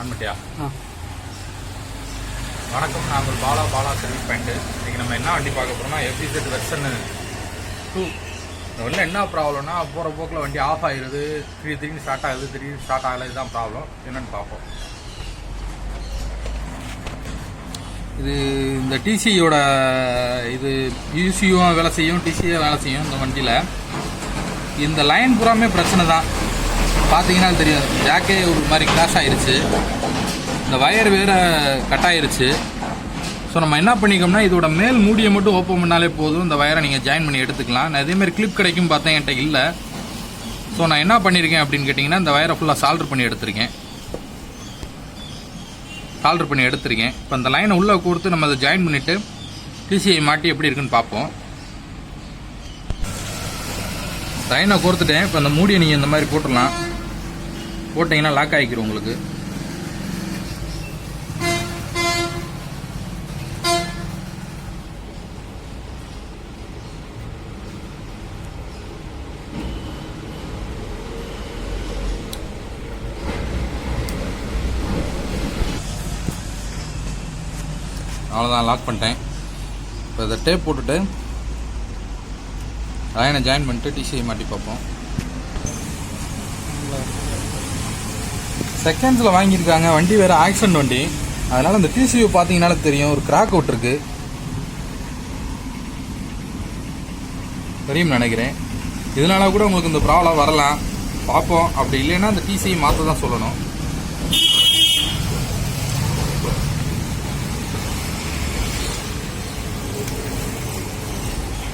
ஆன்மட்டியா வணக்கம், நான் உங்கள் பாலா சர்வீஸ் பாயிண்ட்டு. இன்றைக்கி நம்ம என்ன வண்டி பார்க்க போகிறோம்னா FZ வெர்ஷன் 2. இந்த வண்டியில் என்ன ப்ராப்ளம்னா, போகிற போக்கில் வண்டி ஆஃப் ஆகிடுது, திடீர்னு ஸ்டார்ட் ஆகுது, திடீர்னு ஸ்டார்ட் ஆகலை. இதுதான் ப்ராப்ளம். என்னென்னு பார்ப்போம். இது இந்த டிசியோட இது ECUவும் வேலை செய்யும், டிசியும் வேலை செய்யும். இந்த வண்டியில் இந்த லைன் பூராமே பிரச்சனை தான். பார்த்தீங்கன்னா தெரியும், ஜாக்கே ஒரு மாதிரி கிளாஷ் ஆகிருச்சு, இந்த வயர் வேறு கட் ஆகிருச்சு. ஸோ நம்ம என்ன பண்ணிக்கோம்னா, இதோட மேல் மூடியை மட்டும் ஓப்பன் பண்ணாலே போதும், இந்த வயரை நீங்கள் ஜாயின் பண்ணி எடுத்துக்கலாம். நான் இதேமாதிரி கிளிப் கிடைக்கும் பார்த்தேன், என்கிட்ட இல்லை. ஸோ நான் என்ன பண்ணியிருக்கேன் அப்படின்னு கேட்டிங்கன்னா, இந்த வயரை ஃபுல்லாக சால்டர் பண்ணி எடுத்திருக்கேன். இப்போ இந்த லைனை உள்ளே கொடுத்து நம்ம அதை ஜாயின் பண்ணிவிட்டு டிசிஐ மாட்டி எப்படி இருக்குன்னு பார்ப்போம். லைனை கோர்த்துட்டேன். இப்போ அந்த மூடியை நீங்கள் இந்த மாதிரி போட்டுடலாம். போட்டிங்கன்னா லாக் ஆகிக்கிறோம் உங்களுக்கு. அவ்வளோதான், லாக் பண்ணிட்டேன். இப்போ இதை டேப் போட்டுட்டு லைனை ஜாயின் பண்ணிட்டு டிசிஐ மாட்டி பார்ப்போம். செகண்ட்ஸில் வாங்கியிருக்காங்க. வண்டி வேறு ஆக்சிடென்ட் வண்டி, அதனால் அந்த டிசியூ பார்த்தீங்கன்னாலே தெரியும், ஒரு கிராக் அவுட் இருக்கு, தெரியும் நினைக்கிறேன். இதனால கூட உங்களுக்கு இந்த ப்ராப்ளம் வரலாம், பார்ப்போம். அப்படி இல்லைன்னா அந்த டிசிஐ மாற்ற தான் சொல்லணும்.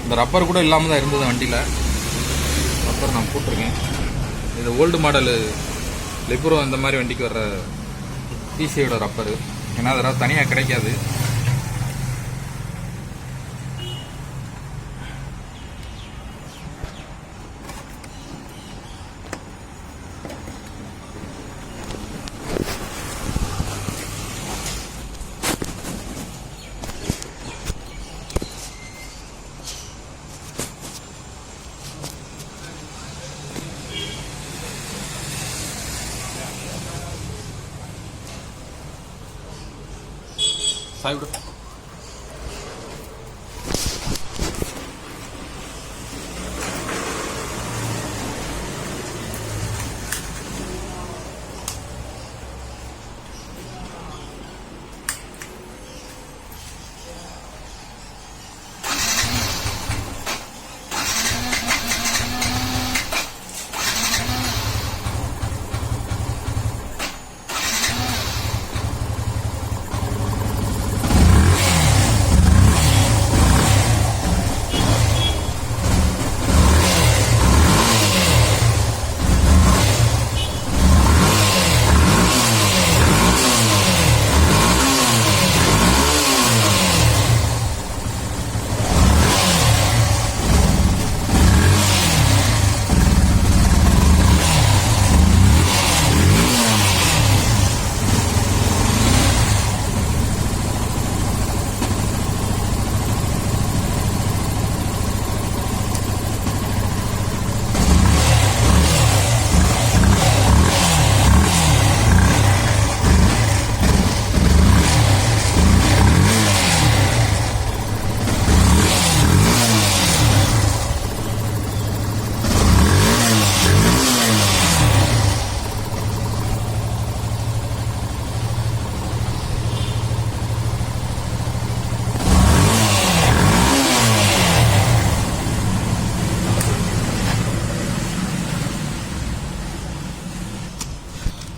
இந்த ரப்பர் கூட இல்லாமல் தான் இருந்தது வண்டியில். ரப்பர் நான் போட்டிருக்கேன். இது ஓல்டு மாடலு லிப்ரோ இந்த மாதிரி வண்டிக்கு வர்ற டிசியோட ரப்பரு. ஏன்னா அதெல்லாம் தனியாக கிடைக்காது. சாய்விடு.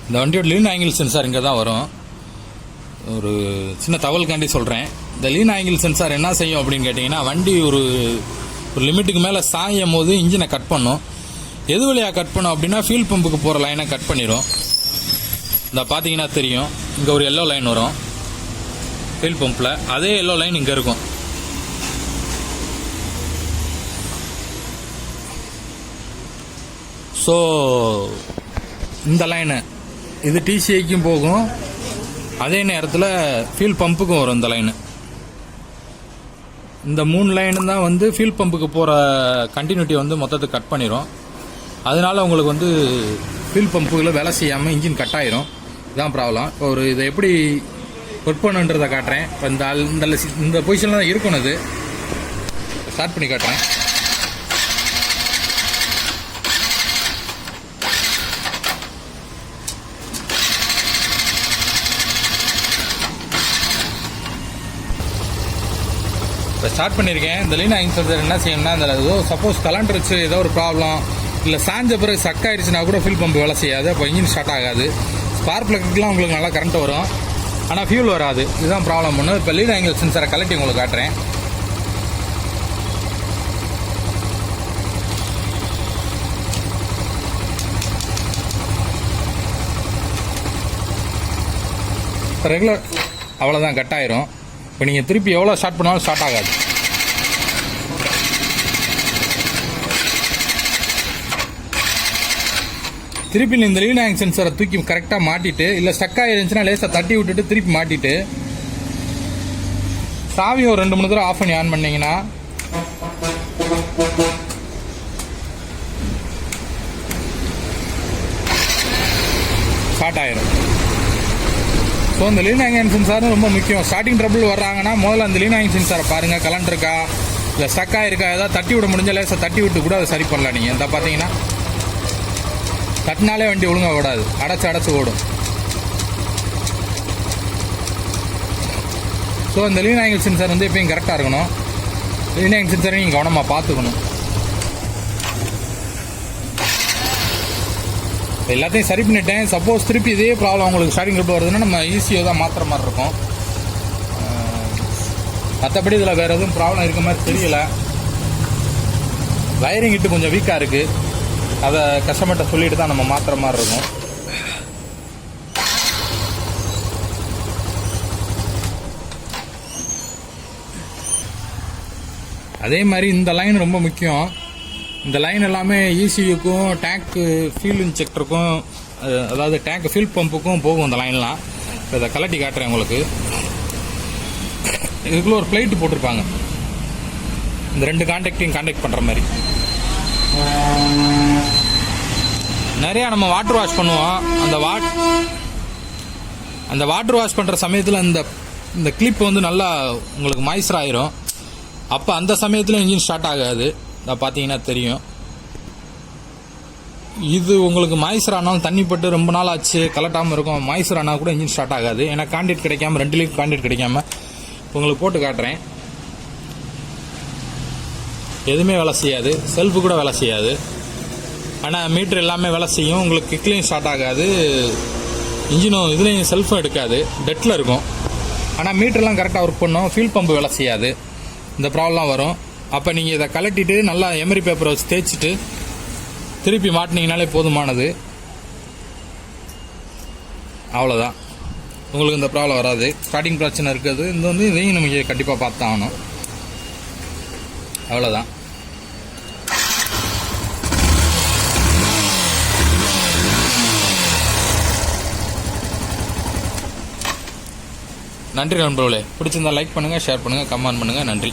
இந்த வண்டியோட லீன் ஆங்கிள் சென்சார் இங்கே தான் வரும். ஒரு சின்ன தகவலுக்காண்டி சொல்கிறேன். இந்த லீன் ஆங்கிள் சென்சார் என்ன செய்யும் அப்படின்னு கேட்டிங்கன்னா, வண்டி ஒரு லிமிட்டுக்கு மேலே சாயும் போது இன்ஜினை கட் பண்ணும். எது வழியாக கட் பண்ணும் அப்படின்னா, ஃபியூல் பம்புக்கு போகிற லைனை கட் பண்ணிடும். இந்த பார்த்தீங்கன்னா தெரியும், இங்கே ஒரு எல்லோ லைன் வரும் ஃபியூல் பம்பில், அதே எல்லோ லைன் இங்கே இருக்கும். ஸோ இந்த லைனு இது டிசிஐக்கும் போகும், அதே நேரத்தில் ஃபியூல் பம்புக்கும் வரும் இந்த லைனு. இந்த 3 லைனு தான் வந்து ஃபியூல் பம்புக்கு போகிற கண்டினியூட்டி வந்து மொத்தத்தை கட் பண்ணிடும். அதனால உங்களுக்கு வந்து ஃபியூல் பம்புகளை வேலை செய்யாமல் இன்ஜின் கட் ஆயிரும். இதுதான் ப்ராப்ளம். இப்போ ஒரு இதை எப்படி ஒர்க் பண்ணுன்றதை காட்டுறேன். இப்போ இந்த பொசிஷனில் தான் இருக்கணும். இது ஸ்டார்ட் பண்ணி காட்டுறேன். இப்போ ஸ்டார்ட் பண்ணியிருக்கேன். இந்த லீன் ஆகிங் சென்சார் என்ன செய்யணும்னா, இந்த ஏதோ சப்போஸ் கலண்டுருச்சு, ஏதோ ஒரு ப்ராப்ளம் இல்லை சாஞ்ச பிறகு சக் ஆயிடுச்சுன்னா கூட ஃபில் பம்ப் வேலை செய்யாது. அப்போ இன்ஜின் ஸ்டார்ட் ஆகாது. ஸ்பார்க் பிளக்குலாம் உங்களுக்கு நல்லா கரண்ட் வரும், ஆனால் ஃபியூல் வராது. இதுதான் ப்ராப்ளம் ஒன்று. இப்போ லீன் ஆங்கிள் சென்சாரை கலட்டி உங்களுக்கு காட்டுறேன். ரெகுலர் அவ்வளோதான், கட் ஆயிரும். இப்போ நீங்கள் திருப்பி எவ்வளோ ஸ்டார்ட் பண்ணாலும் ஸ்டார்ட் ஆகாது. திருப்பி இந்த லீன் ஆங்கிள் சென்சாரை தூக்கி கரெக்டாக மாட்டிட்டு, இல்லை ஸ்டக் ஆகிருந்துச்சுன்னா லேசாக தட்டி விட்டுட்டு திருப்பி மாட்டிட்டு சாவியை ஒரு 2-3 தடவை ஆஃப் பண்ணி ஆன் பண்ணிங்கன்னா ஸ்டார்ட் ஆயிரும். ஸோ இந்த லீன் ஆங்கிள் சென்சார் ரொம்ப முக்கியம். ஸ்டார்டிங் ட்ரபிள் வர்றாங்கன்னா முதல்ல அந்த லீன் ஆங்கிள் சென்சாரை பாருங்கள், கலண்ட் இருக்கா இல்லை ஸ்டக் ஆகிருக்கா. ஏதாவது தட்டி விட முடிஞ்சால் லேசாக தட்டி விட்டு கூட அதை சரி பண்ணலாம். நீங்கள் இந்த பார்த்தீங்கன்னா தட்டினாலே வண்டி ஒழுங்காக ஓடாது, அடைச்சு ஓடும். ஸோ இந்த லீன் ஆங்கிள் சென்சார் வந்து எப்பயும் கரெக்டாக இருக்கணும். லீன் ஆங்கிள் சென்சாரை நீங்கள் கவனமாக பார்த்துக்கணும். எல்லாத்தையும் சரி பண்ணிட்டேன். சப்போஸ் திருப்பி இதே ப்ராப்ளம் உங்களுக்கு ஸ்டார்டிங் ட்ரபிள் வருதுன்னா நம்ம ECU தான் மாற்றுற மாதிரி இருக்கும். மற்றபடி இதில் வேறு எதுவும் ப்ராப்ளம் இருக்க மாதிரி தெரியல. வயரிங் இட்டு கொஞ்சம் வீக்காக இருக்குது. அதை கஸ்டமர்கிட்ட சொல்லிட்டு தான் நம்ம மாற்றுற மாதிரி இருக்கும். அதே மாதிரி இந்த லைன் ரொம்ப முக்கியம். இந்த லைன் எல்லாமே ECUக்கும் டேங்க்கு ஃபியூல் இன்ஜெக்டருக்கும், அதாவது டேங்க் ஃபியூல் பம்புக்கும் போகும் இந்த லைன்லாம். இப்போ இதை கலட்டி காட்டுறேன் உங்களுக்கு. இதுக்குள்ள ஒரு பிளேட்டு போட்டிருப்பாங்க, இந்த 2 கான்டாக்டையும் கான்டாக்ட் பண்ணுற மாதிரி. நிறையா நம்ம வாட்டர் வாஷ் பண்ணுவோம். அந்த வாட்டர் வாஷ் பண்ணுற சமயத்தில் இந்த கிளிப் வந்து நல்லா உங்களுக்கு மாய்ஸ்சர் ஆயிரும். அப்போ அந்த சமயத்தில் இன்ஜின் ஸ்டார்ட் ஆகாது. அதை பார்த்தீங்கன்னா தெரியும். இது உங்களுக்கு மாய்ஸ்சர் ஆனாலும் தண்ணி பட்டு ரொம்ப நாள் ஆச்சு கலட்டாமல் இருக்கும், மாய்ஸ்சர் ஆனால் கூட இன்ஜின் ஸ்டார்ட் ஆகாது. ஏன்னா கான்டாக்ட் கிடைக்காம, 2 கான்டாக்ட் கிடைக்காம. உங்களுக்கு போட்டு காட்டுறேன். எதுவுமே வேலை செய்யாது, செல்ஃபு கூட வேலை செய்யாது. ஆனால் மீட்ரு எல்லாமே வேலை செய்யும். உங்களுக்கு கிக்லையும் ஸ்டார்ட் ஆகாது, இன்ஜினும் இதுலேயும் செல்ஃபும் எடுக்காது, டெட்டில் இருக்கும். ஆனால் மீட்டர்லாம் கரெக்டாக ஒர்க் பண்ணும், ஃபியூல் பம்பு வேலை செய்யாது. இந்த ப்ராப்ளம்லாம் வரும். அப்போ நீங்கள் இதை கலட்டிட்டு நல்லா எமரி பேப்பரை வச்சு தேய்ச்சிட்டு திருப்பி மாட்டினீங்கனாலே போதுமானது. அவ்வளோதான், உங்களுக்கு இந்த ப்ராப்ளம் வராது. ஸ்டார்டிங் பிரச்சனை இருக்குது. இந்த வந்து இதையும் நம்ம கண்டிப்பாக பார்த்து ஆகணும். அவ்வளோதான். நன்றி நண்பர்களே. பிடிச்சிருந்தா லைக் பண்ணுங்கள், ஷேர் பண்ணுங்கள், கமெண்ட் பண்ணுங்கள். நன்றி.